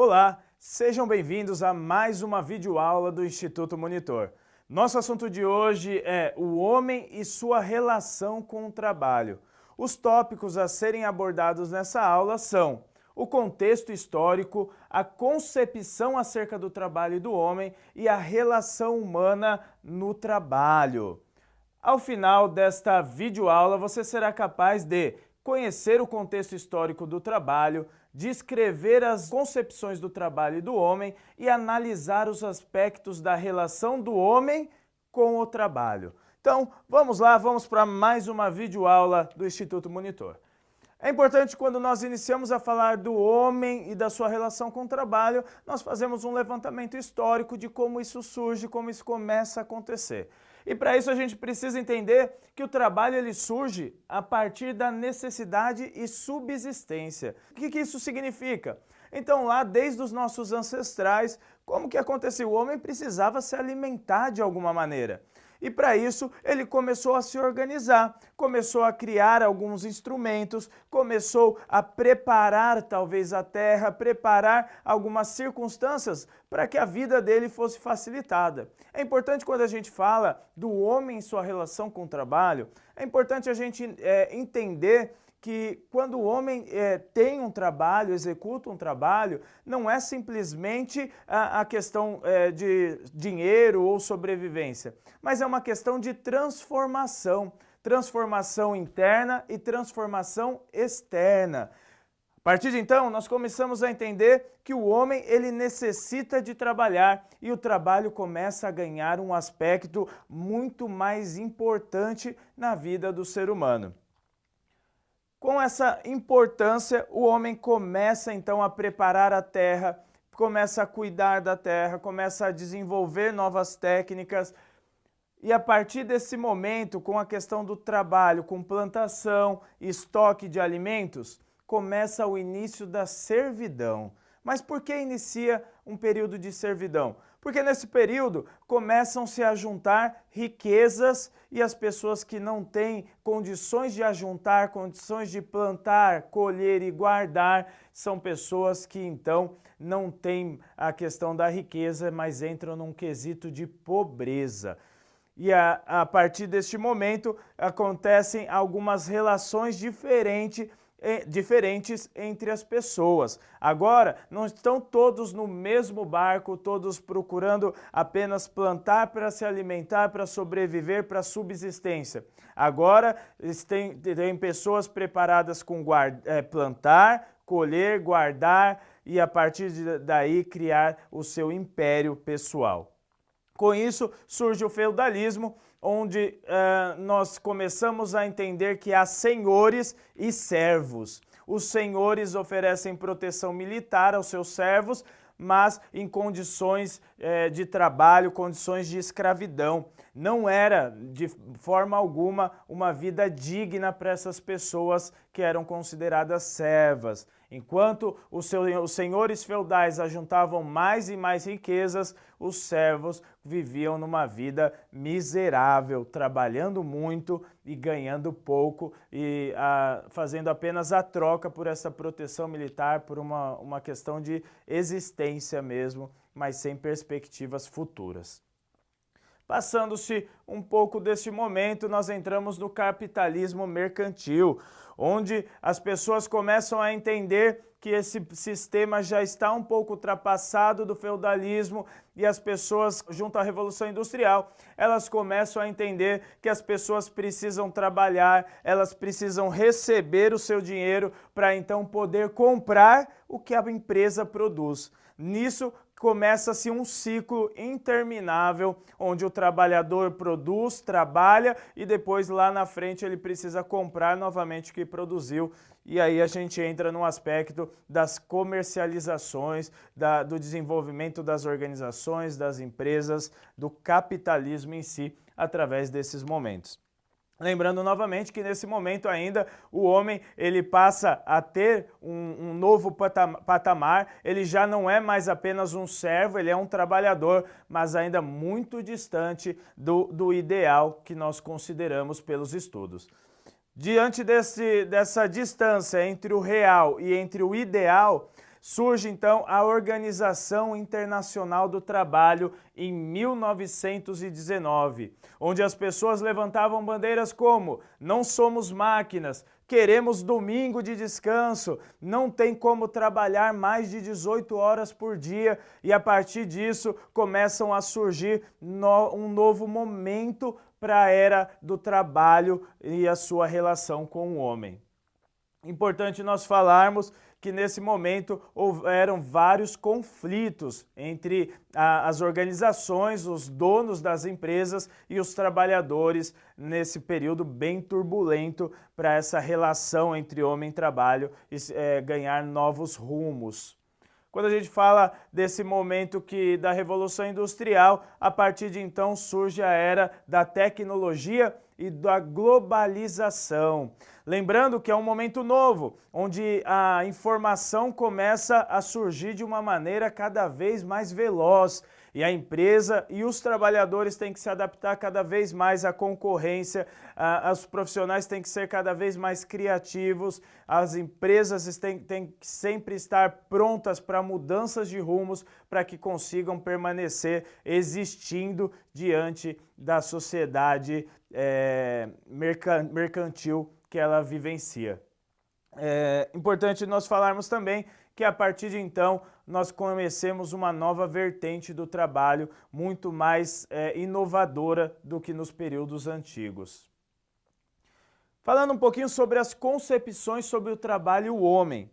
Olá, sejam bem-vindos a mais uma videoaula do Instituto Monitor. Nosso assunto de hoje é o homem e sua relação com o trabalho. Os tópicos a serem abordados nessa aula são o contexto histórico, a concepção acerca do trabalho e do homem e a relação humana no trabalho. Ao final desta videoaula, você será capaz de conhecer o contexto histórico do trabalho, descrever as concepções do trabalho e do homem e analisar os aspectos da relação do homem com o trabalho. Então, vamos lá, vamos para mais uma videoaula do Instituto Monitor. É importante, quando nós iniciamos a falar do homem e da sua relação com o trabalho, nós fazemos um levantamento histórico de como isso surge, como isso começa a acontecer. E para isso a gente precisa entender que o trabalho ele surge a partir da necessidade e subsistência. O que isso significa? Então lá, desde os nossos ancestrais, como que acontecia? O homem precisava se alimentar de alguma maneira. E para isso ele começou a se organizar, começou a criar alguns instrumentos, começou a preparar talvez a terra, preparar algumas circunstâncias para que a vida dele fosse facilitada. É importante, quando a gente fala do homem em sua relação com o trabalho, é importante a gente entender que quando o homem tem um trabalho, executa um trabalho, não é simplesmente a questão de dinheiro ou sobrevivência, mas é uma questão de transformação, transformação interna e transformação externa. A partir de então, nós começamos a entender que o homem ele necessita de trabalhar e o trabalho começa a ganhar um aspecto muito mais importante na vida do ser humano. Com essa importância, o homem começa então a preparar a terra, começa a cuidar da terra, começa a desenvolver novas técnicas. E a partir desse momento, com a questão do trabalho, com plantação, estoque de alimentos, começa o início da servidão. Mas por que inicia um período de servidão? Porque nesse período começam-se a juntar riquezas e as pessoas que não têm condições de ajuntar, condições de plantar, colher e guardar, são pessoas que então não têm a questão da riqueza, mas entram num quesito de pobreza. E a partir deste momento acontecem algumas relações diferentes entre as pessoas. Agora, não estão todos no mesmo barco, todos procurando apenas plantar para se alimentar, para sobreviver, para subsistência. Agora, tem pessoas preparadas com plantar, colher, guardar e a partir daí criar o seu império pessoal. Com isso, surge o feudalismo, onde nós começamos a entender que há senhores e servos. Os senhores oferecem proteção militar aos seus servos, mas em condições de trabalho, condições de escravidão. Não era, de forma alguma, uma vida digna para essas pessoas que eram consideradas servas. Enquanto os senhores feudais ajuntavam mais e mais riquezas, os servos viviam numa vida miserável, trabalhando muito e ganhando pouco e fazendo apenas a troca por essa proteção militar, por uma questão de existência mesmo, mas sem perspectivas futuras. Passando-se um pouco deste momento, nós entramos no capitalismo mercantil, onde as pessoas começam a entender que esse sistema já está um pouco ultrapassado do feudalismo e as pessoas, junto à Revolução Industrial, elas começam a entender que as pessoas precisam trabalhar, elas precisam receber o seu dinheiro para então poder comprar o que a empresa produz. Nisso, começa-se um ciclo interminável, onde o trabalhador produz, trabalha e depois lá na frente ele precisa comprar novamente o que produziu. E aí a gente entra no aspecto das comercializações, do desenvolvimento das organizações, das empresas, do capitalismo em si, através desses momentos. Lembrando novamente que nesse momento ainda o homem ele passa a ter um novo patamar, ele já não é mais apenas um servo, ele é um trabalhador, mas ainda muito distante do ideal que nós consideramos pelos estudos. Diante dessa distância entre o real e entre o ideal, Surge então a Organização Internacional do Trabalho em 1919, onde as pessoas levantavam bandeiras como: não somos máquinas, queremos domingo de descanso, não tem como trabalhar mais de 18 horas por dia, e a partir disso começam a surgir um novo momento para a era do trabalho e a sua relação com o homem. Importante nós falarmos que nesse momento houveram vários conflitos entre as organizações, os donos das empresas e os trabalhadores nesse período bem turbulento para essa relação entre homem e trabalho ganhar novos rumos. Quando a gente fala desse momento da Revolução Industrial, a partir de então surge a era da tecnologia e da globalização. Lembrando que é um momento novo, onde a informação começa a surgir de uma maneira cada vez mais veloz, e a empresa e os trabalhadores têm que se adaptar cada vez mais à concorrência, os profissionais têm que ser cada vez mais criativos, as empresas têm que sempre estar prontas para mudanças de rumos para que consigam permanecer existindo diante da sociedade mercantil que ela vivencia. É importante nós falarmos também que a partir de então nós conhecemos uma nova vertente do trabalho muito mais inovadora do que nos períodos antigos. Falando um pouquinho sobre as concepções sobre o trabalho e o homem.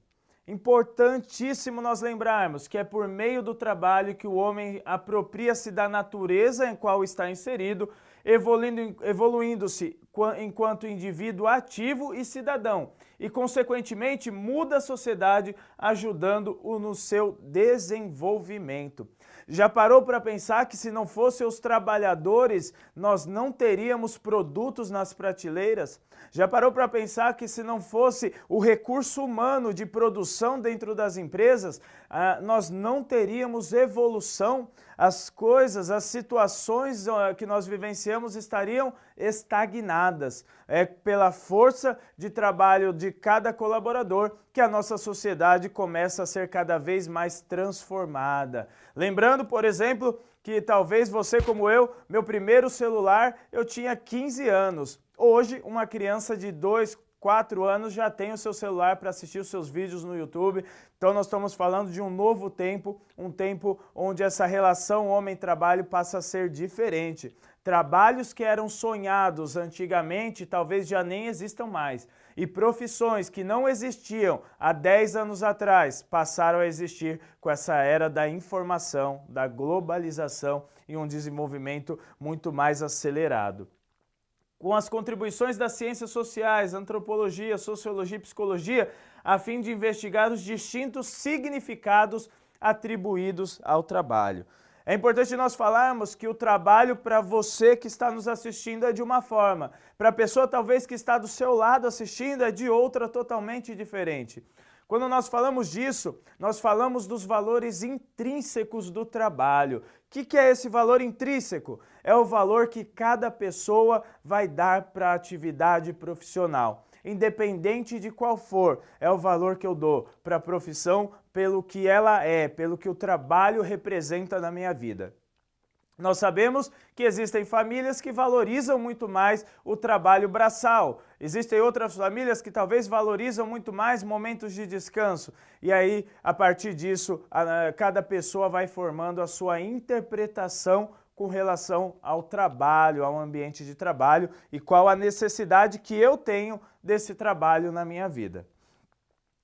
Importantíssimo nós lembrarmos que é por meio do trabalho que o homem apropria-se da natureza em qual está inserido, evoluindo-se enquanto indivíduo ativo e cidadão, e consequentemente muda a sociedade, ajudando-o no seu desenvolvimento. Já parou para pensar que se não fossem os trabalhadores, nós não teríamos produtos nas prateleiras? Já parou para pensar que se não fosse o recurso humano de produção dentro das empresas, nós não teríamos evolução? As coisas, as situações que nós vivenciamos estariam estagnadas. É pela força de trabalho de cada colaborador que a nossa sociedade começa a ser cada vez mais transformada. Lembrando, por exemplo, que talvez você como eu, meu primeiro celular eu tinha 15 anos. Hoje, uma criança de 2, 4 anos já tem o seu celular para assistir os seus vídeos no YouTube. Então nós estamos falando de um novo tempo, um tempo onde essa relação homem-trabalho passa a ser diferente. Trabalhos que eram sonhados antigamente talvez já nem existam mais. E profissões que não existiam há 10 anos atrás passaram a existir com essa era da informação, da globalização e um desenvolvimento muito mais acelerado. Com as contribuições das ciências sociais, antropologia, sociologia e psicologia, a fim de investigar os distintos significados atribuídos ao trabalho. É importante nós falarmos que o trabalho para você que está nos assistindo é de uma forma, para a pessoa talvez que está do seu lado assistindo é de outra totalmente diferente. Quando nós falamos disso, nós falamos dos valores intrínsecos do trabalho. O que é esse valor intrínseco? É o valor que cada pessoa vai dar para a atividade profissional. Independente de qual for, é o valor que eu dou para a profissão pelo que ela é, pelo que o trabalho representa na minha vida. Nós sabemos que existem famílias que valorizam muito mais o trabalho braçal. Existem outras famílias que talvez valorizam muito mais momentos de descanso. E aí, a partir disso, cada pessoa vai formando a sua interpretação com relação ao trabalho, ao ambiente de trabalho e qual a necessidade que eu tenho desse trabalho na minha vida.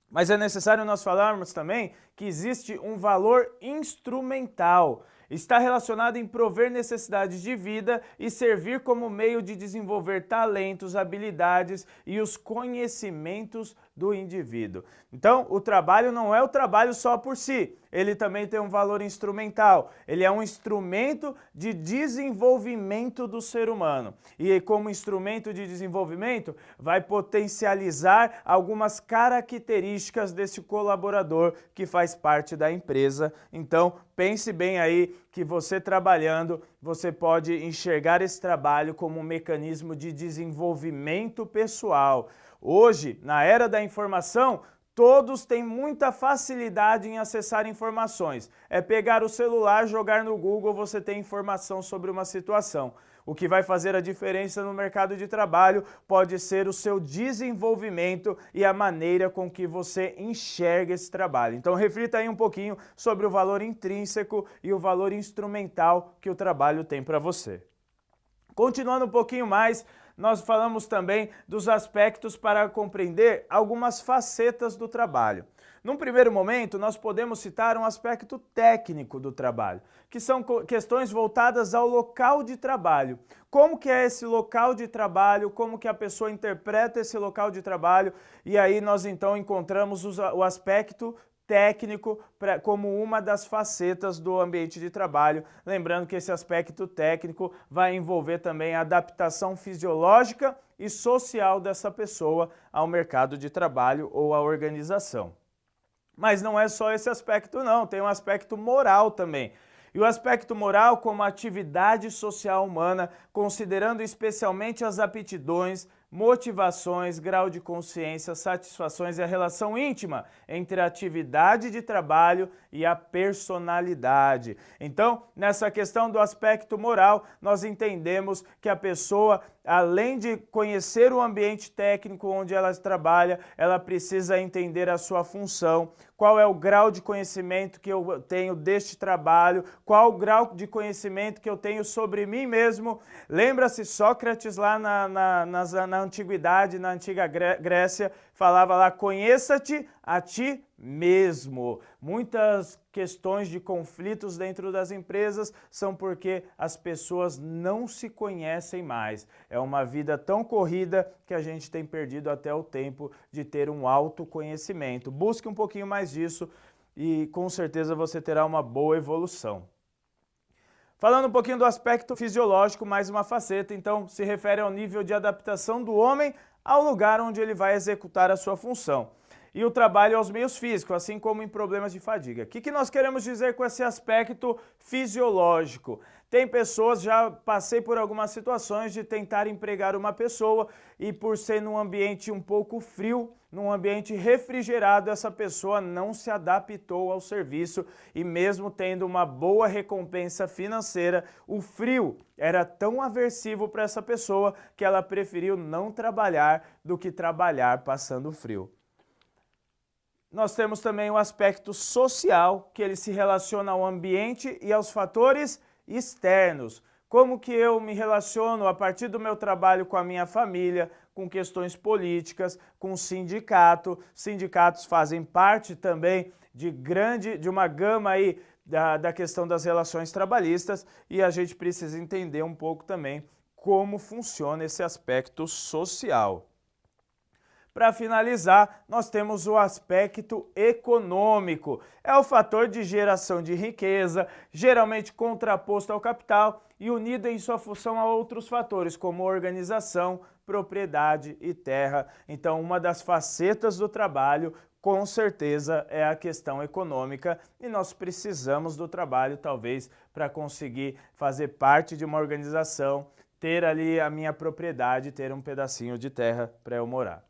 Mas é necessário nós falarmos também que existe um valor instrumental. Está relacionado em prover necessidades de vida e servir como meio de desenvolver talentos, habilidades e os conhecimentos do indivíduo. Então, o trabalho não é o trabalho só por si, ele também tem um valor instrumental. Ele é um instrumento de desenvolvimento do ser humano. E como instrumento de desenvolvimento, vai potencializar algumas características desse colaborador que faz parte da empresa. Então, pense bem aí que você trabalhando, você pode enxergar esse trabalho como um mecanismo de desenvolvimento pessoal. Hoje, na era da informação, Todos têm muita facilidade em acessar informações. É pegar o celular, jogar no Google, você tem informação sobre uma situação. O que vai fazer a diferença no mercado de trabalho pode ser o seu desenvolvimento e a maneira com que você enxerga esse trabalho. Então reflita aí um pouquinho sobre o valor intrínseco e o valor instrumental que o trabalho tem para você. Continuando um pouquinho mais, nós falamos também dos aspectos para compreender algumas facetas do trabalho. Num primeiro momento, nós podemos citar um aspecto técnico do trabalho, que são questões voltadas ao local de trabalho. Como que é esse local de trabalho, como que a pessoa interpreta esse local de trabalho, e aí nós então encontramos o aspecto técnico como uma das facetas do ambiente de trabalho. Lembrando que esse aspecto técnico vai envolver também a adaptação fisiológica e social dessa pessoa ao mercado de trabalho ou à organização. Mas não é só esse aspecto não, tem um aspecto moral também. E o aspecto moral como atividade social humana, considerando especialmente as aptidões, motivações, grau de consciência, satisfações e a relação íntima entre a atividade de trabalho e a personalidade. Então, nessa questão do aspecto moral, nós entendemos que a pessoa, além de conhecer o ambiente técnico onde ela trabalha, ela precisa entender a sua função, qual é o grau de conhecimento que eu tenho deste trabalho, qual o grau de conhecimento que eu tenho sobre mim mesmo. Lembra-se Sócrates lá na antiguidade, na antiga Grécia, falava lá, conheça-te a ti mesmo. Muitas questões de conflitos dentro das empresas são porque as pessoas não se conhecem mais. É uma vida tão corrida que a gente tem perdido até o tempo de ter um autoconhecimento. Busque um pouquinho mais disso e com certeza você terá uma boa evolução. Falando um pouquinho do aspecto fisiológico, mais uma faceta, então se refere ao nível de adaptação do homem ao lugar onde ele vai executar a sua função. E o trabalho aos meios físicos, assim como em problemas de fadiga. O que nós queremos dizer com esse aspecto fisiológico? Tem pessoas, já passei por algumas situações de tentar empregar uma pessoa e por ser num ambiente um pouco frio, num ambiente refrigerado, essa pessoa não se adaptou ao serviço e mesmo tendo uma boa recompensa financeira, o frio era tão aversivo para essa pessoa que ela preferiu não trabalhar do que trabalhar passando frio. Nós temos também o aspecto social, que ele se relaciona ao ambiente e aos fatores externos. Como que eu me relaciono a partir do meu trabalho com a minha família, com questões políticas, com o sindicato. Sindicatos fazem parte também de uma gama aí da questão das relações trabalhistas e a gente precisa entender um pouco também como funciona esse aspecto social. Para finalizar, nós temos o aspecto econômico. É o fator de geração de riqueza, geralmente contraposto ao capital e unido em sua função a outros fatores, como organização, propriedade e terra. Então, uma das facetas do trabalho, com certeza, é a questão econômica e nós precisamos do trabalho, talvez, para conseguir fazer parte de uma organização, ter ali a minha propriedade, ter um pedacinho de terra para eu morar.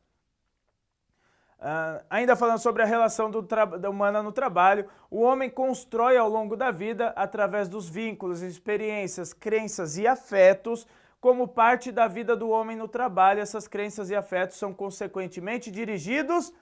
Ainda falando sobre a relação da humana no trabalho, o homem constrói ao longo da vida, através dos vínculos, experiências, crenças e afetos, como parte da vida do homem no trabalho, essas crenças e afetos são consequentemente dirigidos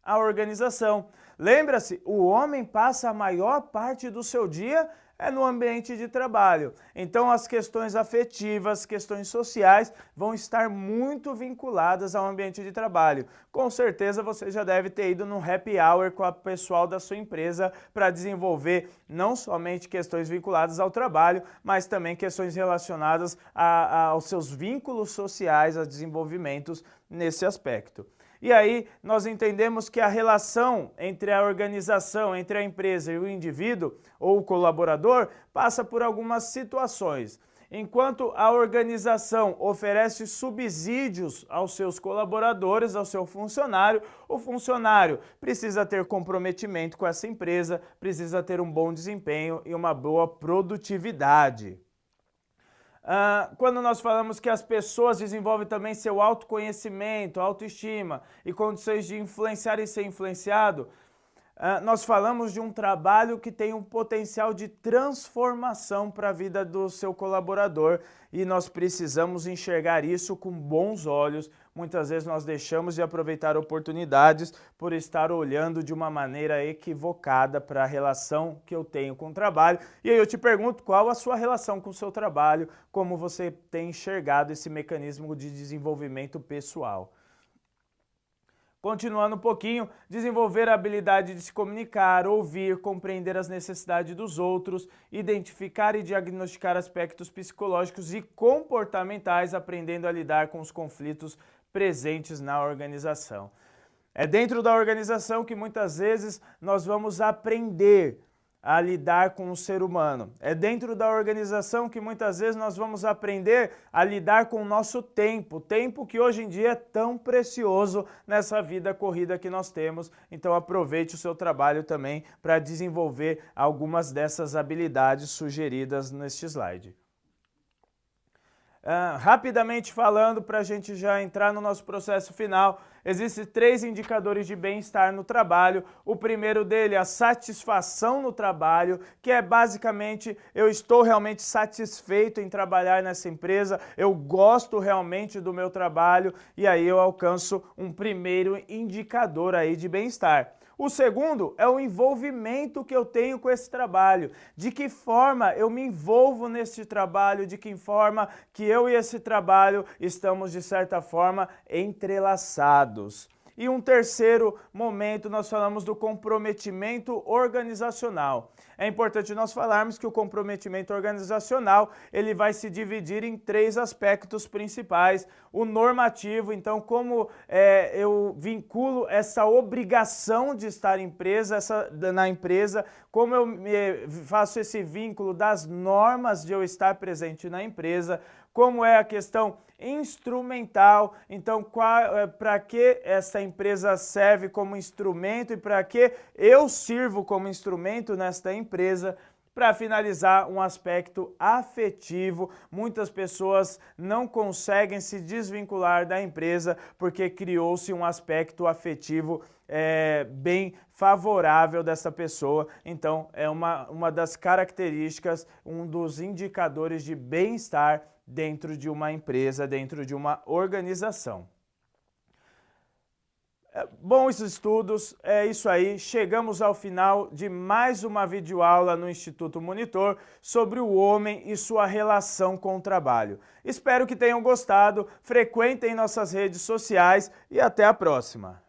à organização. Lembra-se, o homem passa a maior parte do seu dia no ambiente de trabalho. Então as questões afetivas, questões sociais vão estar muito vinculadas ao ambiente de trabalho. Com certeza você já deve ter ido num happy hour com o pessoal da sua empresa para desenvolver não somente questões vinculadas ao trabalho, mas também questões relacionadas aos seus vínculos sociais, a desenvolvimentos nesse aspecto. E aí nós entendemos que a relação entre a organização, entre a empresa e o indivíduo ou o colaborador passa por algumas situações. Enquanto a organização oferece subsídios aos seus colaboradores, ao seu funcionário, o funcionário precisa ter comprometimento com essa empresa, precisa ter um bom desempenho e uma boa produtividade. Quando nós falamos que as pessoas desenvolvem também seu autoconhecimento, autoestima e condições de influenciar e ser influenciado, nós falamos de um trabalho que tem um potencial de transformação para a vida do seu colaborador e nós precisamos enxergar isso com bons olhos. Muitas vezes nós deixamos de aproveitar oportunidades por estar olhando de uma maneira equivocada para a relação que eu tenho com o trabalho. E aí eu te pergunto, qual a sua relação com o seu trabalho, como você tem enxergado esse mecanismo de desenvolvimento pessoal? Continuando um pouquinho, desenvolver a habilidade de se comunicar, ouvir, compreender as necessidades dos outros, identificar e diagnosticar aspectos psicológicos e comportamentais, aprendendo a lidar com os conflitos presentes na organização. É dentro da organização que muitas vezes nós vamos aprender a lidar com o ser humano. É dentro da organização que muitas vezes nós vamos aprender a lidar com o nosso tempo, tempo que hoje em dia é tão precioso nessa vida corrida que nós temos. Então aproveite o seu trabalho também para desenvolver algumas dessas habilidades sugeridas neste slide. Rapidamente falando, para a gente já entrar no nosso processo final, existem 3 indicadores de bem-estar no trabalho. O primeiro dele é a satisfação no trabalho, que é basicamente eu estou realmente satisfeito em trabalhar nessa empresa, eu gosto realmente do meu trabalho e aí eu alcanço um primeiro indicador aí de bem-estar. O segundo é o envolvimento que eu tenho com esse trabalho, de que forma eu me envolvo nesse trabalho, de que forma que eu e esse trabalho estamos, de certa forma, entrelaçados. E um terceiro momento, nós falamos do comprometimento organizacional. É importante nós falarmos que o comprometimento organizacional, ele vai se dividir em 3 aspectos principais. O normativo, então como eu vinculo essa obrigação de estar na empresa, como eu faço esse vínculo das normas de eu estar presente na empresa, como é a questão instrumental, então para que essa empresa serve como instrumento e para que eu sirvo como instrumento nesta empresa. Para finalizar, um aspecto afetivo. Muitas pessoas não conseguem se desvincular da empresa porque criou-se um aspecto afetivo bem favorável dessa pessoa. Então, é uma das características, um dos indicadores de bem-estar dentro de uma empresa, dentro de uma organização. Bons estudos, é isso aí, chegamos ao final de mais uma videoaula no Instituto Monitor sobre o homem e sua relação com o trabalho. Espero que tenham gostado, frequentem nossas redes sociais e até a próxima!